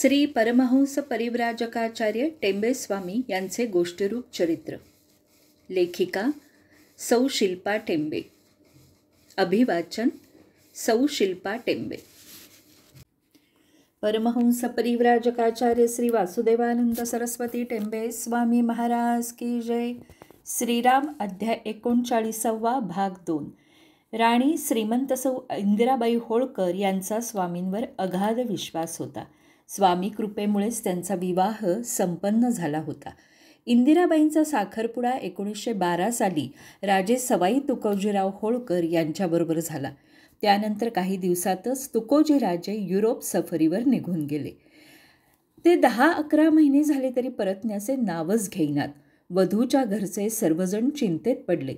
श्री परमहंस परिव्राजकाचार्य टेंबे स्वामी यांचे गोष्टीरूप चरित्र. लेखिका सौ शिल्पा टेंबे. अभिवाचन सौ शिल्पा टेंबे. परमहंस परिव्राजकाचार्य श्री वासुदेवानंद सरस्वती टेंबे स्वामी महाराज की जय. श्रीराम अध्याय 39 भाग 2. राणी श्रीमंत सौ इंदिराबाई होळकर यांचा स्वामींवर अगाध विश्वास होता. स्वामी कृपेमुळेच त्यांचा विवाह संपन्न झाला होता. इंदिराबाईंचा साखरपुडा 1912 साली राजे सवाई तुकोजीराव होळकर यांच्याबरोबर झाला. त्यानंतर काही दिवसातच तुकोजीराजे युरोप सफरीवर निघून गेले. ते 10-11 महिने झाले तरी परतण्याचे नावच घेईनात. वधूच्या घरचे सर्वजण चिंतेत पडले.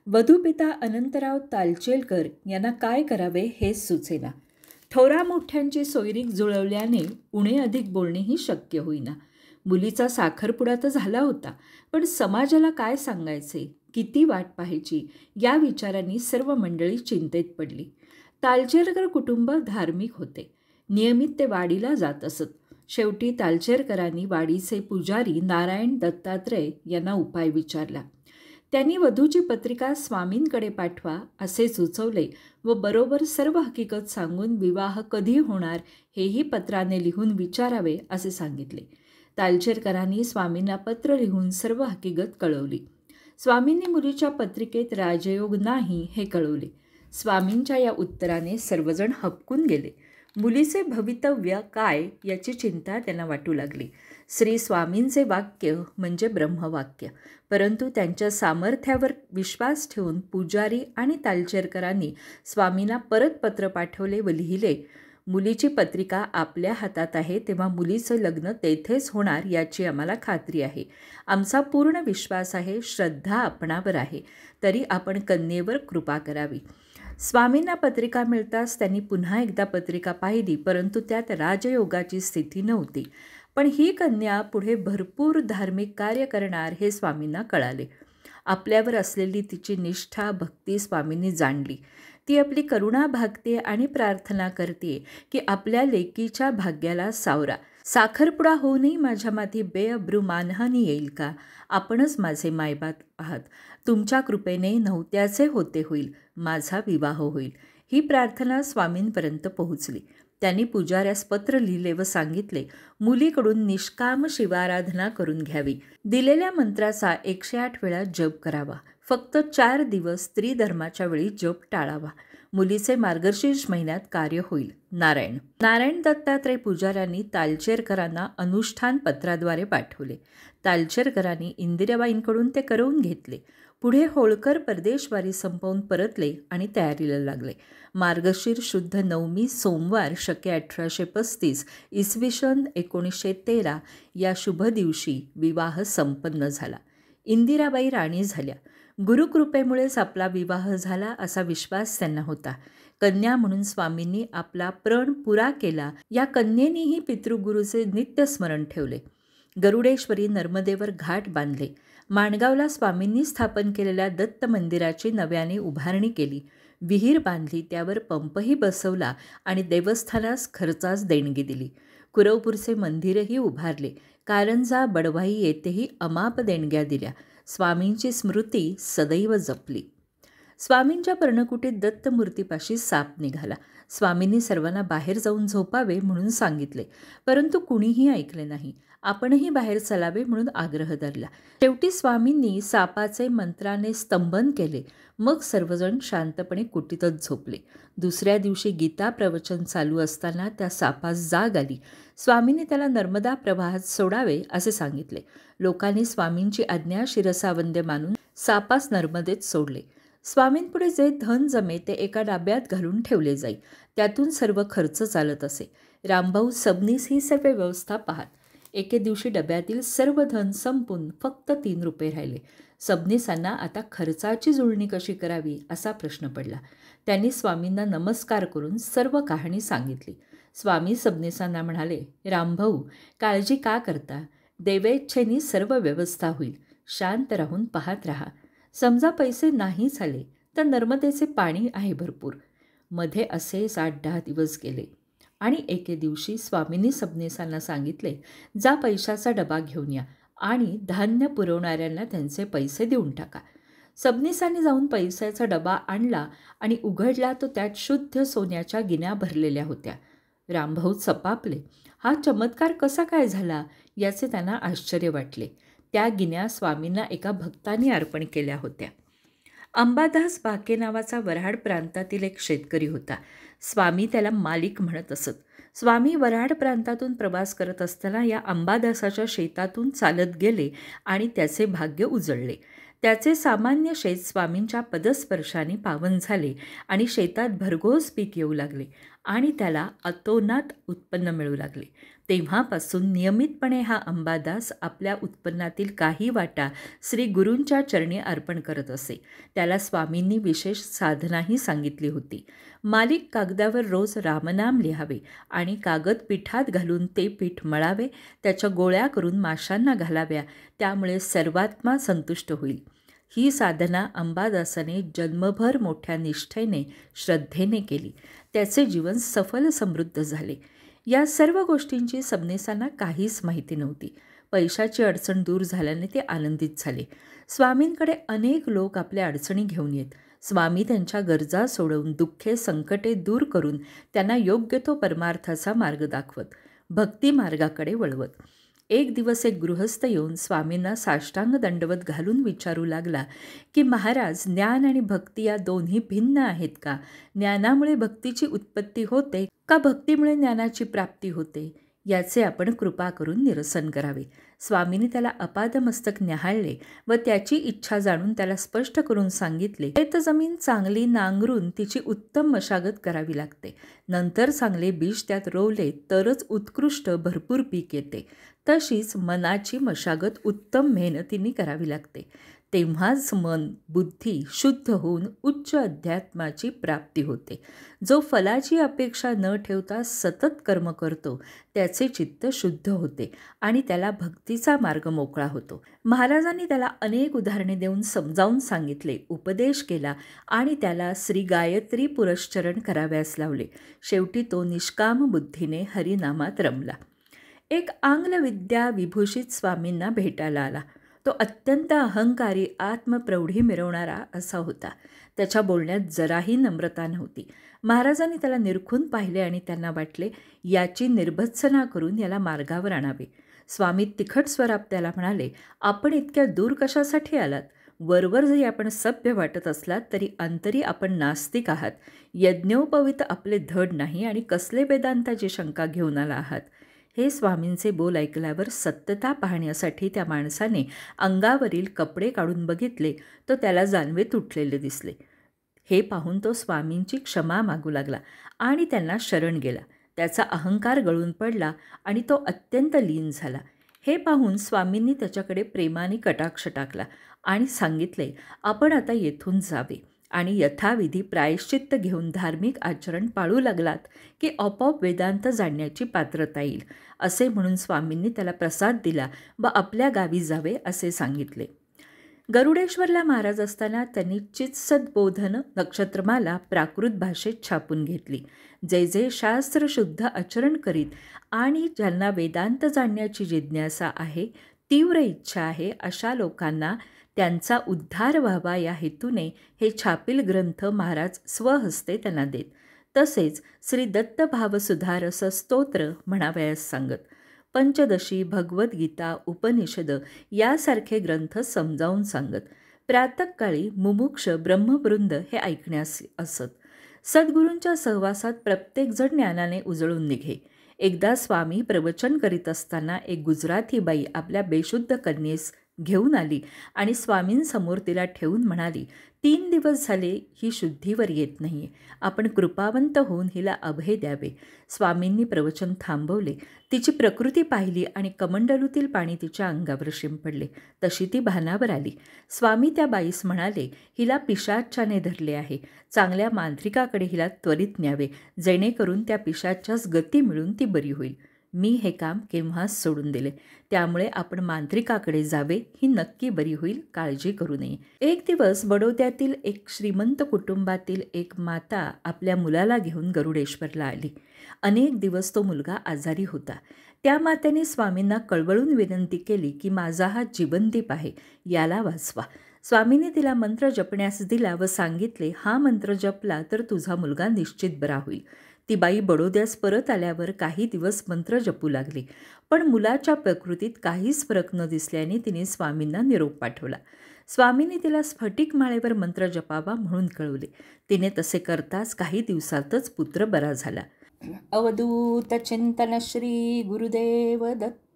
वधूपिता अनंतराव तालचेलकर यांना काय करावे हेच सुचेना. थोरा मोठ्यांची सोयरीक जुळवल्याने उणे अधिक बोलणेही शक्य होईना. मुलीचा साखरपुडा तर झाला होता, पण समाजाला काय सांगायचे, किती वाट पाहायची या विचारांनी सर्व मंडळी चिंतेत पडली. तालचेरकर कुटुंब धार्मिक होते. नियमित ते वाडीला जात असत. शेवटी तालचेरकरांनी वाडीचे पुजारी नारायण दत्तात्रय यांना उपाय विचारला. त्यांनी वधूची पत्रिका स्वामींकडे पाठवा असे सुचवले व बरोबर सर्व हकीकत सांगून विवाह कधी होणार हेही पत्राने लिहून विचारावे असे सांगितले. तालचेरकरांनी स्वामींना पत्र लिहून सर्व हकीकत कळवली. स्वामींनी मुलीच्या पत्रिकेत राजयोग नाही हे कळवले. स्वामींच्या या उत्तराने सर्वजण हबकून गेले. मुलीचे भवितव्य काय याची चिंता त्यांना वाटू लागली. श्री स्वामींचे वाक्य म्हणजे ब्रह्मवाक्य, परंतु त्यांच्या सामर्थ्यावर विश्वास ठेवून पुजारी आणि तालचेरकरांनी स्वामींना परत पत्र पाठवले व लिहिले, मुलीची पत्रिका आपल्या हातात आहे तेव्हा मुलीचं लग्न तेथेच होणार याची आम्हाला खात्री आहे. आमचा पूर्ण विश्वास आहे, श्रद्धा आपणावर आहे, तरी आपण कन्येवर कृपा करावी. स्वामींना पत्रिका मिळताच त्यांनी पुन्हा एकदा पत्रिका पाहिली, परंतु त्यात राजयोगाची स्थिती नव्हती. पण ही कन्या पुढे भरपूर धार्मिक कार्य करणार हे स्वामींना कळाले. आपल्यावर असलेली तिची निष्ठा भक्ती स्वामींनी जाणली. ती आपली करुणा भागते आणि प्रार्थना करते की आपल्या लेकीच्या भाग्याला सावरा. साखरपुडा होऊनही माझ्या माथी बेअब्रू मानहानी येईल का? आपणच माझे मायबाप आहात. तुमच्या कृपेने नव्हत्याचे होते होईल, माझा विवाह होईल. ही प्रार्थना स्वामींपर्यंत पोहोचली. त्यांनी पुजाऱ्यास पत्र लिहिले व सांगितले, मुलीकडून निष्काम शिवाराधना करून घ्यावी. दिलेल्या मंत्राचा 108 वेळा जप करावा. फक्त 4 दिवस स्त्री धर्माच्या वेळी जप टाळावा. मुलीचे मार्गशीर्ष महिन्यात कार्य होईल. नारायण दत्तात्रय पुजाऱ्यांनी तालचेरकरांना अनुष्ठान पत्राद्वारे पाठवले. तालचेरकरांनी इंदिराबाईंकडून ते करवून घेतले. पुढे होळकर परदेशवारी संपवून परतले आणि तयारीला लागले. मार्गशीर्ष शुद्ध नवमी सोमवार शके 1835 इसवी सन 1913 या शुभ दिवशी विवाह संपन्न झाला. इंदिराबाई राणी झाल्या. गुरुकृपेमुळेच आपला विवाह झाला असा विश्वास त्यांना होता. कन्या म्हणून स्वामींनी आपला प्रण पुरा केला. या कन्येनेही पितृगुरूचे नित्यस्मरण ठेवले. गरुडेश्वरी नर्मदेवर घाट बांधले. माणगावला स्वामींनी स्थापन केलेल्या दत्त मंदिराची नव्याने उभारणी केली. विहीर बांधली, त्यावर पंपही बसवला आणि देवस्थानास खर्चास देणगी दिली. कुरवपूरचे मंदिरही उभारले. कारंजा बडवाई येथेही अमाप देणग्या दिल्या. स्वामींची स्मृती सदैव जपली. स्वामींच्या पर्णकुटीत दत्तमूर्तीपाशी साप निघाला. स्वामींनी सर्वांना बाहेर जाऊन झोपावे म्हणून सांगितले, परंतु कुणीही ऐकले नाही. आपणही बाहेर चलावे म्हणून आग्रह धरला. शेवटी स्वामींनी सापाचे मंत्राने स्तंभन केले. मग सर्वजण शांतपणे कुटीतच झोपले. दुसऱ्या दिवशी गीता प्रवचन चालू असताना त्या सापास जाग आली. स्वामींनी त्याला नर्मदा प्रवाहात सोडावे असे सांगितले. लोकांनी स्वामींची आज्ञा शिरसावंद्य मानून सापास नर्मदेत सोडले. स्वामींपुढे जे धन जमे ते एका डाब्यात घालून ठेवले जाई. त्यातून सर्व खर्च चालत असे. रामभाऊ सबनीस ही सर्व व्यवस्था पाहत. एके दिवशी डब्यातील सर्व धन संपून फक्त 3 रुपये राहिले. सबनीसांना आता खर्चाची जुळणी कशी करावी असा प्रश्न पडला. त्यांनी स्वामींना नमस्कार करून सर्व कहाणी सांगितली. स्वामी सबनीसांना म्हणाले, रामभाऊ, काळजी का करता? देवेच्छेनी सर्व व्यवस्था होईल. शांत राहून पाहत राहा. समजा पैसे नाही झाले तर नर्मदेचे पाणी आहे भरपूर. मध्ये असेच 8-10 दिवस गेले. आणि एके दिवशी स्वामींनी सबनीसांना सांगितले, जा पैशाचा डबा घेऊन या आणि धान्य पुरवणाऱ्यांना त्यांचे पैसे देऊन टाका. सबनीसांनी जाऊन पैशाचा डबा आणला आणि उघडला तो त्यात शुद्ध सोन्याच्या गिन्या भरलेल्या होत्या. रामभाऊ चपापले. हा चमत्कार कसा काय झाला याचे त्यांना आश्चर्य वाटले. त्या गिन्या स्वामींना एका भक्ताने अर्पण केल्या होत्या. अंबादास बाके नावाचा वऱ्हाड प्रांतातील एक शेतकरी होता. स्वामी त्याला मालिक म्हणत असत. स्वामी वऱ्हाड प्रांतातून प्रवास करत असताना या अंबादासाच्या शेतातून चालत गेले आणि त्याचे भाग्य उजळले. त्याचे सामान्य शेत स्वामींच्या पदस्पर्शाने पावन झाले आणि शेतात भरघोस पीक येऊ लागले आणि त्याला अतोनात उत्पन्न मिळू लागले. तेव्हापासून नियमितपणे हा अंबादास आपल्या उत्पन्नातील काही वाटा श्री गुरूंच्या चरणी अर्पण करत असे. त्याला स्वामींनी विशेष साधनाही सांगितली होती. मालिक कागदावर रोज रामनाम लिहावे आणि कागद पिठात घालून ते पीठ मळावे, त्याच्या गोळ्या करून माशांना घालाव्या, त्यामुळे सर्वात्मा संतुष्ट होईल. ही साधना अंबादासाने जन्मभर मोठ्या निष्ठेने श्रद्धेने केली. त्याचे जीवन सफल समृद्ध झाले. या सर्व गोष्टींची सबनीसांना काहीच माहिती नव्हती. पैशाची अडचण दूर झाल्याने ते आनंदित झाले. स्वामींकडे अनेक लोक आपल्या अडचणी घेऊन येत. स्वामी त्यांच्या गरजा सोडवून, दुःखे संकटे दूर करून त्यांना योग्य तो परमार्थाचा मार्ग दाखवत, भक्ती मार्गाकडे वळवत. एक दिवस एक गृहस्थ येऊन स्वामींना साष्टांग दंडवत घालून विचारू लागला की महाराज, ज्ञान आणि भक्ती या दोन्ही भिन्न आहेत का? ज्ञानामुळे भक्तीची उत्पत्ती होते का भक्तीमुळे ज्ञानाची प्राप्ती होते? याचे आपण कृपा करून निरसन करावे. स्वामींनी त्याला अपादमस्तक न्याहाळले व त्याची इच्छा जाणून त्याला स्पष्ट करून सांगितले, शेतजमीन चांगली नांगरून तिची उत्तम मशागत करावी लागते. नंतर चांगले बीज त्यात रोवले तरच उत्कृष्ट भरपूर पीक येते. तशीच मनाची मशागत उत्तम मेहनतीने करावी लागते. तेव्हाच मन, बुद्धी शुद्ध होऊन उच्च अध्यात्माची प्राप्ती होते. जो फलाची अपेक्षा न ठेवता सतत कर्म करतो त्याचे चित्त शुद्ध होते आणि त्याला भक्तीचा मार्ग मोकळा होतो. महाराजांनी त्याला अनेक उदाहरणे देऊन समजावून सांगितले, उपदेश केला आणि त्याला श्री गायत्री पुरश्चरण कराव्यास लावले. शेवटी तो निष्काम बुद्धीने हरिनामात रमला. एक आंग्ल विद्या विभूषित स्वामींना भेटायला आला. तो अत्यंत अहंकारी, आत्मप्रौढी मिरवणारा असा होता. त्याच्या बोलण्यात जराही नम्रता नव्हती. महाराजांनी त्याला निरखून पाहिले आणि त्यांना वाटले याची निर्भत्सना करून याला मार्गावर आणावे. स्वामी तिखट स्वरात त्याला म्हणाले, आपण इतक्या दूर कशासाठी आलात? वरवर जरी आपण सभ्य वाटत असलात तरी अंतरी आपण नास्तिक आहात. यज्ञोपवित आपले धड नाही आणि कसले वेदांताची शंका घेऊन आला आहात? हे स्वामींचे बोल ऐकल्यावर सत्यता पाहण्यासाठी त्या माणसाने अंगावरील कपडे काढून बघितले तर त्याला जानवे तुटलेले दिसले. हे पाहून तो स्वामींची क्षमा मागू लागला आणि त्यांना शरण गेला. त्याचा अहंकार गळून पडला आणि तो अत्यंत लीन झाला. हे पाहून स्वामींनी त्याच्याकडे प्रेमाने कटाक्ष टाकला आणि सांगितले, आपण आता येथून जावे आणि यथाविधी प्रायश्चित्त घेऊन धार्मिक आचरण पाळू लागलात की आपोआप वेदांत जाणण्याची पात्रता येईल. असे म्हणून स्वामींनी त्याला प्रसाद दिला व आपल्या गावी जावे असे सांगितले. गरुडेश्वरला महाराज असताना त्यांनी चित्सद्बोधन नक्षत्रमाला प्राकृत भाषेत छापून घेतली. जे जे शास्त्रशुद्ध आचरण करीत आणि ज्यांना वेदांत जाणण्याची जिज्ञासा आहे, तीव्र इच्छा आहे, अशा लोकांना त्यांचा उद्धार व्हावा या हेतूने हे छापील ग्रंथ महाराज स्वहस्ते त्यांना देत. तसेच श्री दत्त भावसुधारस स्तोत्र म्हणावयास सांगत. पंचदशी, भगवद्गीता, उपनिषद यासारखे ग्रंथ समजावून सांगत. प्रातःकाळी मुमुक्ष ब्रह्मवृंद हे ऐकण्यास असत. सद्गुरूंच्या सहवासात प्रत्येकजण ज्ञानाने उजळून निघे. एकदा स्वामी प्रवचन करीत असताना एक गुजराती बाई आपल्या बेशुद्ध कन्येस घेऊन आली आणि स्वामींसमोर तिला ठेवून म्हणाली, 3 दिवस झाले ही शुद्धीवर येत नाही. आपण कृपावंत होऊन हिला अभय द्यावे. स्वामींनी प्रवचन थांबवले. तिची प्रकृती पाहिली आणि कमंडलूतील पाणी तिच्या अंगावर शिंपडले. तशी ती भानावर आली. स्वामी त्या बाईस म्हणाले, हिला पिशाच्याने धरले आहे. चांगल्या मांत्रिकाकडे हिला त्वरित न्यावे, जेणेकरून त्या पिशाच्यास गती मिळून ती बरी होईल. मी हे काम केव्हाच सोडून दिले. त्यामुळे आपण मांत्रिकाकडे जावे, ही नक्की बरी होईल, काळजी करू नये. एक दिवस बडोद्यातील एक श्रीमंत कुटुंबातील एक माता आपल्या मुलाला घेऊन गरुडेश्वरला आली. अनेक दिवस तो मुलगा आजारी होता. त्या मातेने स्वामींना कळवळून विनंती केली की माझा हा जीवनदीप आहे, याला वाचवा. स्वामींनी तिला मंत्र जपण्यास दिला व सांगितले, हा मंत्र जपला तर तुझा मुलगा निश्चित बरा होईल. ती बाई बडोद्यास परत आल्यावर काही दिवस मंत्र जपू लागली, पण मुलाच्या प्रकृतीत काहीच फरक न दिसल्याने तिने स्वामींना निरोप पाठवला. स्वामींनी तिला स्फटिक माळेवर मंत्र जपावा म्हणून कळवले. तिने तसे करताच काही दिवसातच पुत्र बरा झाला. अवधूत चिंतन श्री गुरुदेव दत्त.